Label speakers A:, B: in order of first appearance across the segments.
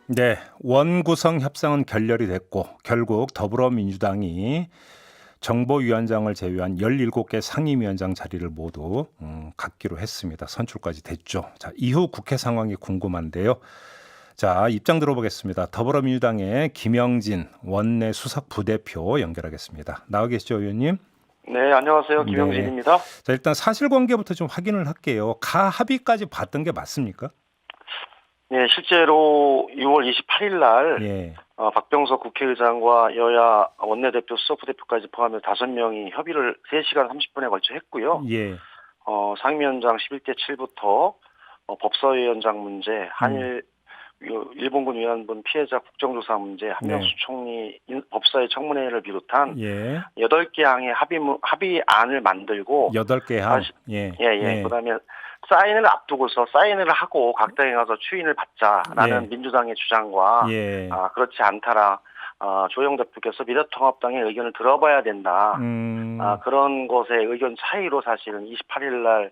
A: 네, 원구성 협상은 결렬이 됐고 결국 더불어민주당이 정보위원장을 제외한 17개 상임위원장 자리를 모두 갖기로 했습니다. 선출까지 됐죠. 자, 이후 국회 상황이 궁금한데요. 자, 입장 들어보겠습니다. 더불어민주당의 김영진 원내 수석 부대표 연결하겠습니다. 나와 계시죠, 의원님?
B: 네, 안녕하세요.
A: 네.
B: 김영진입니다.
A: 자, 일단 사실관계부터 좀 확인을 할게요. 가 합의까지 봤던 게 맞습니까?
B: 네, 실제로 6월 28일 날
A: 예.
B: 박병석 국회의장과 여야 원내대표, 수석부대표까지 포함해서 5명이 협의를 3시간 30분에 걸쳐 했고요.
A: 예.
B: 상임위원장 11대 7부터 법사위원장 문제, 한일 일본군 위안분 피해자 국정조사 문제, 한명수 총리 법사위 청문회를 비롯한
A: 예.
B: 8개 항의 합의안을 만들고
A: 8개 항.
B: 예. 그다음에 사인을 앞두고서 사인을 하고 각 당에 가서 추인을 받자라는 민주당의 주장과 그렇지 않다라 조영 대표께서 미래통합당의 의견을 들어봐야 된다. 그런 것의 의견 차이로 사실은 28일 날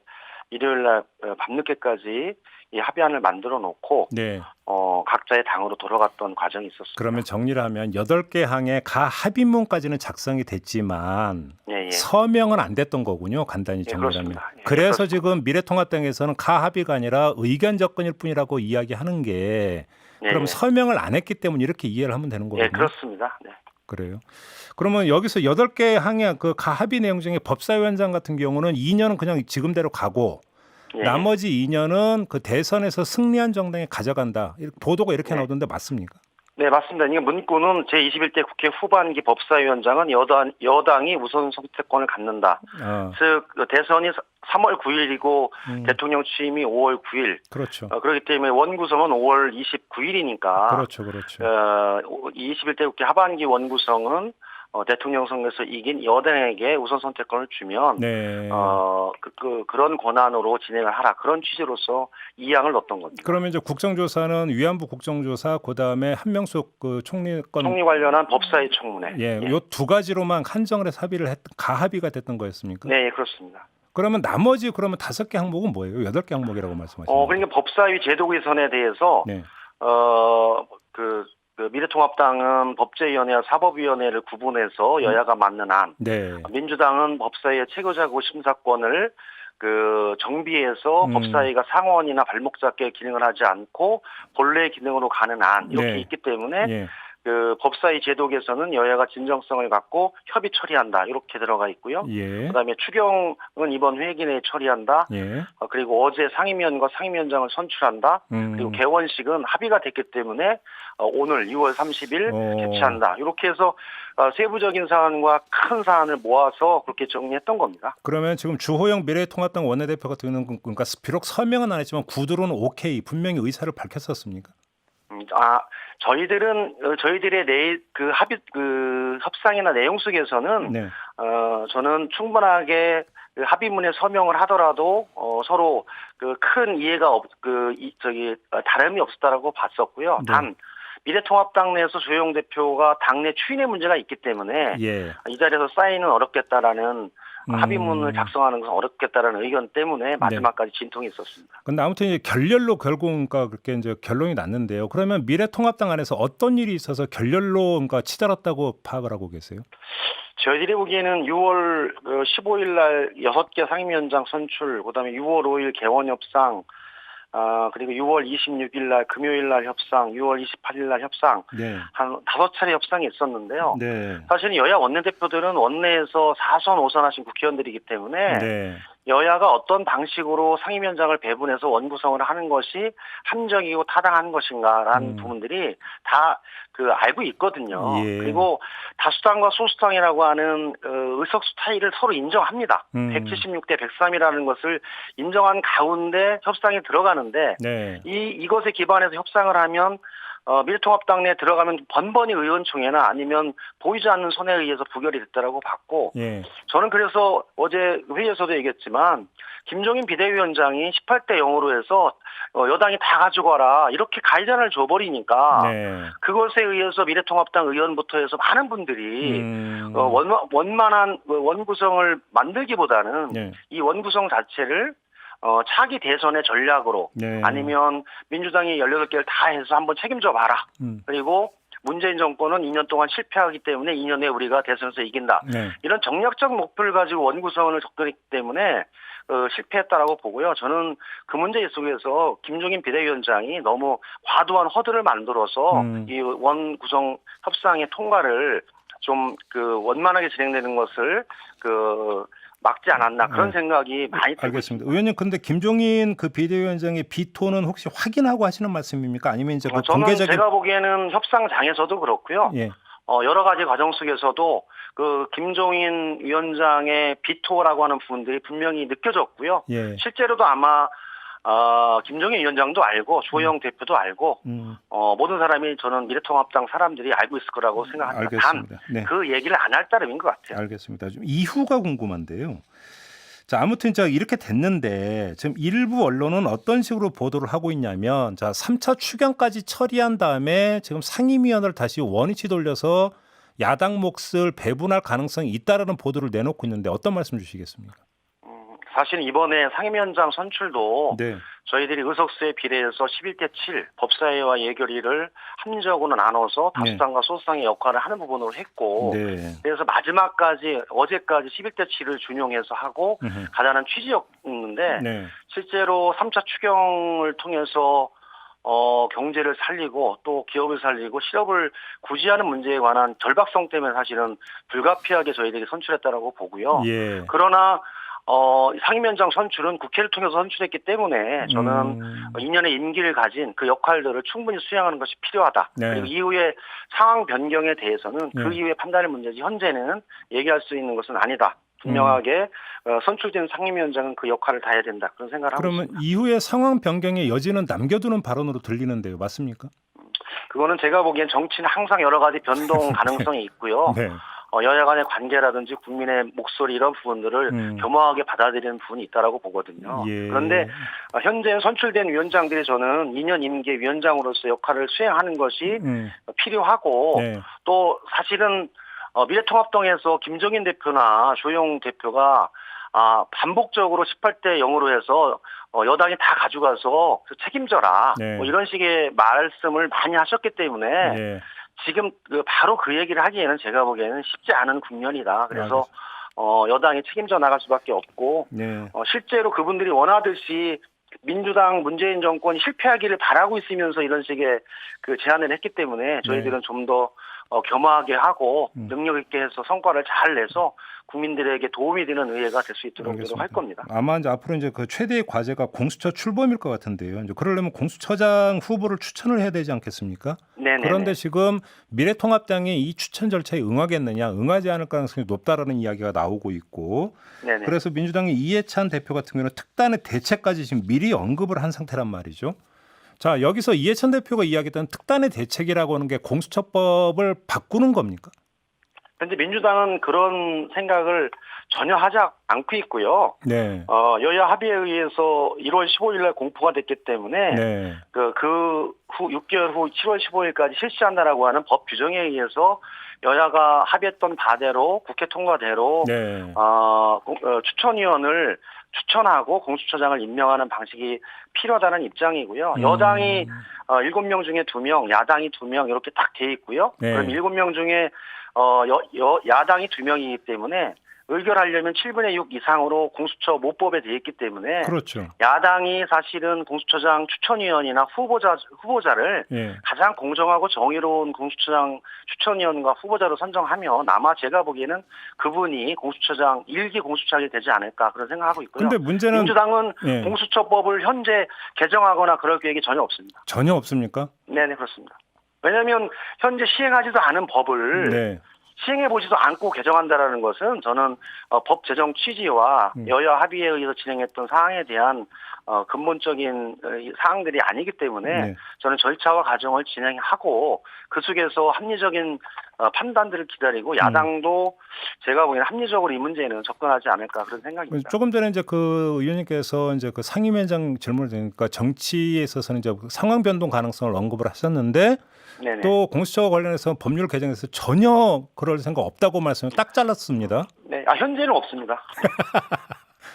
B: 일요일 날 밤늦게까지 이 합의안을 만들어 놓고 각자의 당으로 돌아갔던 과정이 있었습니다.
A: 그러면 정리를 하면 8개 항의 가 합의문까지는 작성이 됐지만 서명은 안 됐던 거군요. 간단히 정리를 하면. 그래서 지금 미래통합당에서는 가 합의가 아니라 의견 접근일 뿐이라고 이야기하는 게 그럼 서명을 안 했기 때문에 이렇게 이해를 하면 되는 거군요.
B: 네, 그렇습니다. 네.
A: 그래요. 그러면 여기서 8개 항의 그 가 합의 내용 중에 법사위원장 같은 경우는 2년은 그냥 지금대로 가고 나머지 2년은 그 대선에서 승리한 정당에 가져간다. 보도가 이렇게 나오던데 맞습니까?
B: 네, 맞습니다. 이게 문구는 제21대 국회 후반기 법사위원장은 여당이 우선 선택권을 갖는다. 즉 대선이 3월 9일이고 대통령 취임이 5월 9일.
A: 그렇죠.
B: 그렇기 때문에 원구성은 5월 29일이니까.
A: 그렇죠.
B: 21대 국회 하반기 원구성은 대통령 선거에서 이긴 여당에게 우선 선택권을 주면 그런 권한으로 진행을 하라. 그런 취지로서 이 항을 넣었던 겁니다.
A: 그러면 이제 국정조사는 위안부 국정조사 그다음에 한명숙 그 총리
B: 관련한 법사위 청문회.
A: 요 두 가지로만 한정을 해서 가합의가 됐던 거였습니까?
B: 네, 그렇습니다.
A: 그러면 나머지 5개 항목은 뭐예요? 8개 항목이라고 말씀하시는
B: 그러니까 법사위 제도 개선에 대해서 미래통합당은 법제위원회와 사법위원회를 구분해서 여야가 맞는 안, 민주당은 법사위의 체계자구 심사권을 정비해서 법사위가 상원이나 발목 잡게 기능을 하지 않고 본래 기능으로 가는 안 이렇게 있기 때문에 법사위 제도 개선은 여야가 진정성을 갖고 협의 처리한다 이렇게 들어가 있고요. 그다음에 추경은 이번 회기 내에 처리한다. 그리고 어제 상임위원과 상임위원장을 선출한다. 그리고 개원식은 합의가 됐기 때문에 오늘 6월 30일 개최한다. 이렇게 해서 세부적인 사안과 큰 사안을 모아서 그렇게 정리했던 겁니다.
A: 그러면 지금 주호영 미래통합당 원내대표 같은 경우는 그러니까 비록 서명은 안 했지만 구두로는 오케이 분명히 의사를 밝혔었습니까? 저희들의 합의 협상이나 내용 속에서는 저는 충분하게 합의문에 서명을 하더라도 서로 큰 이해가 다름이 없었다라고 봤었고요. 단 미래통합당 내에서 조영 대표가 당내 추인의 문제가 있기 때문에 이 자리에서 사인은 어렵겠다라는 합의문을 작성하는 것은 어렵겠다라는 의견 때문에 마지막까지 진통이 있었습니다. 근데 아무튼 이제 결렬로 결국 그러니까 그렇게 이제 결론이 났는데요. 그러면 미래통합당 안에서 어떤 일이 있어서 결렬로 그러니까 치달았다고 파악을 하고 계세요?
B: 저희들이 보기에는 6월 15일 날 6개 상임위원장 선출, 그다음에 6월 5일 개원 협상, 그리고 6월 26일 날 금요일 날 협상, 6월 28일 날 협상, 한 5차례 협상이 있었는데요. 사실은 여야 원내대표들은 원내에서 4선 5선하신 국회의원들이기 때문에 여야가 어떤 방식으로 상임위원장을 배분해서 원구성을 하는 것이 합리적이고 타당한 것인가라는 부분들이 다 알고 있거든요. 그리고 다수당과 소수당이라고 하는 의석수 차이를 서로 인정합니다. 176대 103이라는 것을 인정한 가운데 협상에 들어가는데 이것에 기반해서 협상을 하면 미래통합당 내에 들어가면 번번이 의원총회나 아니면 보이지 않는 손해에 의해서 부결이 됐다라고 봤고 저는 그래서 어제 회의에서도 얘기했지만 김종인 비대위원장이 18대 0으로 해서 여당이 다 가지고 와라 이렇게 가이드라인을 줘버리니까 그것에 의해서 미래통합당 의원부터 해서 많은 분들이 원만한 원구성을 만들기보다는 이 원구성 자체를
A: 차기 대선의 전략으로
B: 네.
A: 아니면 민주당이 18개를 다 해서 한번 책임져 봐라. 그리고 문재인 정권은 2년 동안 실패하기 때문에 2년 내에 우리가 대선에서 이긴다.
B: 네.
A: 이런 정략적 목표를 가지고 원구성을 접근했기 때문에 실패했다라고 보고요. 저는 그 문제 속에서 김종인 비대위원장이 너무 과도한 허들을 만들어서 이 원구성 협상의 통과를 좀 원만하게 진행되는 것을 막지 않았나 그런 생각이 많이 들고
B: 알겠습니다. 의원님, 근데 김종인 그 비대위원장의 비토는 혹시 확인하고 하시는 말씀입니까? 아니면 이제
A: 저는
B: 공개적인
A: 제가 보기에는 협상장에서도 그렇고요.
B: 예.
A: 여러 가지 과정 속에서도 김종인 위원장의 비토라고 하는 부분들이 분명히 느껴졌고요.
B: 예.
A: 실제로도 아마 김종인 위원장도 알고 조영 대표도 알고 모든 사람이 저는 미래통합당 사람들이 알고 있을 거라고 생각합니다.
B: 알겠습니다. 네.
A: 그 얘기를 안 할 따름인 것 같아요.
B: 알겠습니다. 좀 이후가 궁금한데요. 자, 아무튼 이렇게 됐는데 지금 일부 언론은 어떤 식으로 보도를 하고 있냐면 3차 추경까지 처리한 다음에 지금 상임위원회를 다시 원위치 돌려서 야당 몫을 배분할 가능성이 있다라는 보도를 내놓고 있는데 어떤 말씀 주시겠습니까?
A: 사실 이번에 상임위원장 선출도
B: 네.
A: 저희들이 의석수에 비례해서 11대 7 법사위와 예결위를 합리적으로 나눠서 다수당과 소수당의 역할을 하는 부분으로 했고
B: 네.
A: 그래서 마지막까지 어제까지 11대 7을 준용해서 하고 가자는 취지였는데
B: 네.
A: 실제로 3차 추경을 통해서 경제를 살리고 또 기업을 살리고 실업을 구제하는 문제에 관한 절박성 때문에 사실은 불가피하게 저희들이 선출했다라고 보고요.
B: 예.
A: 그러나 상임위원장 선출은 국회를 통해서 선출했기 때문에 저는 2년의 임기를 가진 그 역할들을 충분히 수행하는 것이 필요하다.
B: 네.
A: 그리고 이후에 상황 변경에 대해서는 그 이후에 판단의 문제지 현재는 얘기할 수 있는 것은 아니다. 분명하게 선출된 상임위원장은 그 역할을 다해야 된다. 그런 생각을 하고 있습니다.
B: 그러면 이후에 상황 변경의 여지는 남겨두는 발언으로 들리는데요. 맞습니까?
A: 그거는 제가 보기엔 정치는 항상 여러 가지 변동 가능성이 있고요.
B: 네.
A: 여야 간의 관계라든지 국민의 목소리 이런 부분들을 겸허하게 받아들이는 부분이 있다라고 보거든요.
B: 예.
A: 그런데 현재 선출된 위원장들이 저는 2년 임기 위원장으로서 역할을 수행하는 것이 필요하고
B: 네.
A: 또 사실은 미래통합당에서 김종인 대표나 조영 대표가 반복적으로 18대 0으로 해서 여당이 다 가져가서 책임져라.
B: 네.
A: 이런 식의 말씀을 많이 하셨기 때문에
B: 네.
A: 지금 바로 그 얘기를 하기에는 제가 보기에는 쉽지 않은 국면이다. 그래서 여당이 책임져 나갈 수밖에 없고
B: 네.
A: 실제로 그분들이 원하듯이 민주당 문재인 정권이 실패하기를 바라고 있으면서 이런 식의 제안을 했기 때문에 저희들은 좀 더 겸허하게 하고 능력 있게 해서 성과를 잘 내서 국민들에게 도움이 되는 의회가 될 수 있도록 노력할 겁니다.
B: 아마 앞으로 그 최대의 과제가 공수처 출범일 것 같은데요. 그러려면 공수처장 후보를 추천을 해야 되지 않겠습니까?
A: 네네.
B: 그런데 지금 미래통합당이 이 추천 절차에 응하겠느냐, 응하지 않을 가능성이 높다라는 이야기가 나오고 있고, 네네. 그래서 민주당의 이해찬 대표 같은 경우는 특단의 대책까지 지금 미리 언급을 한 상태란 말이죠. 자, 여기서 이해찬 대표가 이야기했던 특단의 대책이라고 하는 게 공수처법을 바꾸는 겁니까?
A: 현재 민주당은 그런 생각을 전혀 하지 않고 있고요.
B: 네.
A: 여야 합의에 의해서 1월 15일 날 공포가 됐기 때문에
B: 네.
A: 그 후 6개월 후 7월 15일까지 실시한다라고 하는 법 규정에 의해서 여야가 합의했던 바대로 국회 통과대로
B: 네.
A: 추천위원을 추천하고 공수처장을 임명하는 방식이 필요하다는 입장이고요. 여당이 7명 중에 2명, 야당이 2명 이렇게 딱 돼 있고요.
B: 네.
A: 그럼 7명 중에 야당이 2명이기 때문에 의결하려면 7분의 6 이상으로 공수처 모법에 돼 있기 때문에
B: 그렇죠.
A: 야당이 사실은 공수처장 추천위원이나 후보자를
B: 예.
A: 가장 공정하고 정의로운 공수처장 추천위원과 후보자로 선정하면 아마 제가 보기에는 그분이 공수처장 1기 공수처장이 되지 않을까 그런 생각하고 있고요.
B: 근데 문제는
A: 민주당은
B: 예.
A: 공수처법을 현재 개정하거나 그럴 계획이 전혀 없습니다.
B: 전혀 없습니까?
A: 네, 그렇습니다. 왜냐하면 현재 시행하지도 않은 법을
B: 네.
A: 시행해보지도 않고 개정한다라는 것은 저는 법 제정 취지와 여야 합의에 의해서 진행했던 사항에 대한 근본적인 사항들이 아니기 때문에
B: 네.
A: 저는 절차와 과정을 진행하고 그 속에서 합리적인 판단들을 기다리고 야당도 제가 보기에는 합리적으로 이 문제는 접근하지 않을까 그런 생각입니다.
B: 조금 전에 이제 그 의원님께서 이제 그 상임위원장 질문을 드리니까 정치에 있어서는 이제 상황 변동 가능성을 언급을 하셨는데
A: 네네.
B: 또 공수처와 관련해서 법률 개정에서 전혀 그럴 생각 없다고 말씀을 딱 잘랐습니다.
A: 네, 현재는 없습니다.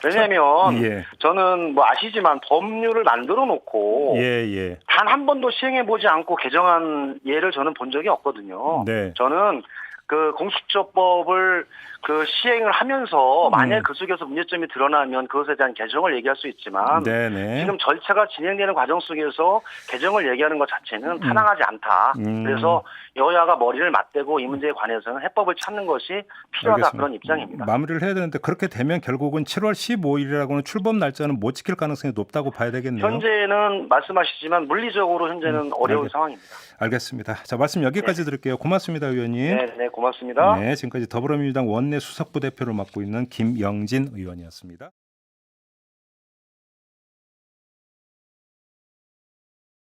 A: 왜냐하면
C: 예.
A: 저는 뭐 아시지만 법률을 만들어 놓고
C: 예.
A: 단 한 번도 시행해 보지 않고 개정한 예를 저는 본 적이 없거든요.
C: 네.
A: 저는 그 공수처법을 그 시행을 하면서 만약 그 속에서 문제점이 드러나면 그것에 대한 개정을 얘기할 수 있지만
C: 네네.
A: 지금 절차가 진행되는 과정 속에서 개정을 얘기하는 것 자체는 타당하지 않다. 그래서 여야가 머리를 맞대고 이 문제에 관해서는 해법을 찾는 것이 필요하다.
C: 알겠습니다.
A: 그런 입장입니다.
C: 마무리를 해야 되는데 그렇게 되면 결국은 7월 15일이라고는 출범 날짜는 못 지킬 가능성이 높다고 봐야 되겠네요.
A: 현재는 말씀하시지만 물리적으로 현재는 어려운 상황입니다.
C: 알겠습니다. 자, 말씀 여기까지 드릴게요. 고맙습니다, 의원님.
A: 네, 고맙습니다.
C: 네, 지금까지 더불어민주당 원내 수석부 대표를 맡고 있는 김영진 의원이었습니다.